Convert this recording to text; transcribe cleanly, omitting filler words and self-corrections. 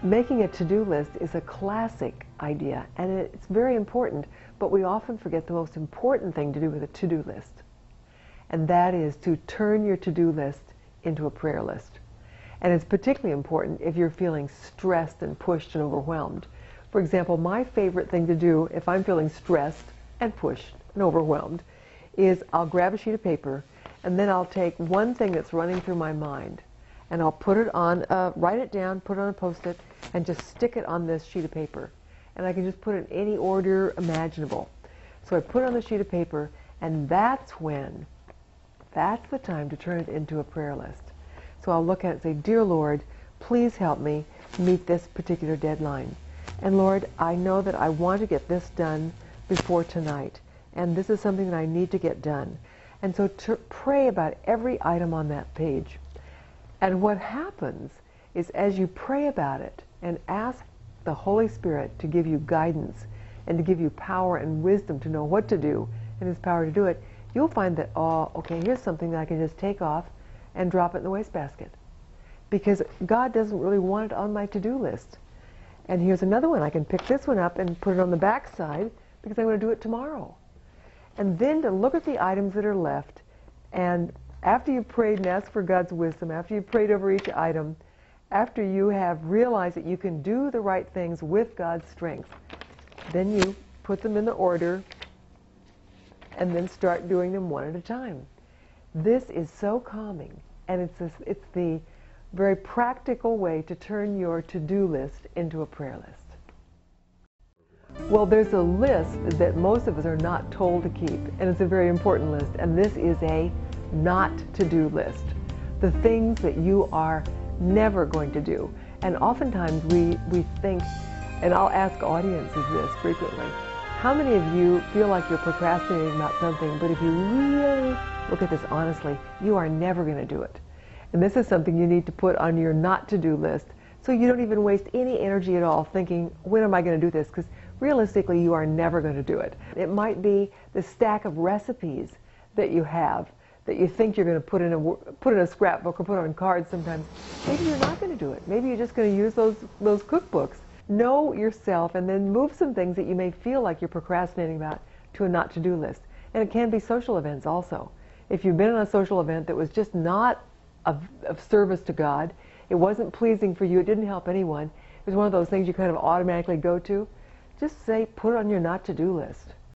Making a to-do list is a classic idea, and it's very important, but we often forget the most important thing to do with a to-do list. And that is to turn your to-do list into a prayer list. And it's particularly important if you're feeling stressed and pushed and overwhelmed. For example, my favorite thing to do if I'm feeling stressed and pushed and overwhelmed is I'll grab a sheet of paper and then I'll take one thing that's running through my mind and I'll put it on, write it down, put it on a Post-it, and just stick it on this sheet of paper. And I can just put it in any order imaginable. So I put it on the sheet of paper, and that's the time to turn it into a prayer list. So I'll look at it and say, Dear Lord, please help me meet this particular deadline. And Lord, I know that I want to get this done before tonight, and this is something that I need to get done. And so pray about every item on that page. And what happens is as you pray about it and ask the Holy Spirit to give you guidance and to give you power and wisdom to know what to do and His power to do it, you'll find that, oh, okay, here's something that I can just take off and drop it in the wastebasket. Because God doesn't really want it on my to-do list. And here's another one. I can pick this one up and put it on the back side because I'm going to do it tomorrow. And then to look at the items that are left, and after you've prayed and asked for God's wisdom, after you've prayed over each item, after you have realized that you can do the right things with God's strength, then you put them in the order and then start doing them one at a time. This is so calming, and it's the very practical way to turn your to-do list into a prayer list. Well, there's a list that most of us are not told to keep, and it's a very important list, and this is a not to-do list. The things that you are never going to do. And oftentimes we think, and I'll ask audiences this frequently, how many of you feel like you're procrastinating about something, but if you really look at this honestly, you are never going to do it? And this is something you need to put on your not to-do list so you don't even waste any energy at all thinking, when am I going to do this? Because realistically, you are never going to do it. It might be the stack of recipes that you have that you think you're going to put in a scrapbook or put on cards sometimes. Maybe you're not going to do it. Maybe you're just going to use those cookbooks. Know yourself and then move some things that you may feel like you're procrastinating about to a not to-do list. And it can be social events also. If you've been on a social event that was just not of service to God, it wasn't pleasing for you, it didn't help anyone, it was one of those things you kind of automatically go to, just say, put it on your not to-do list.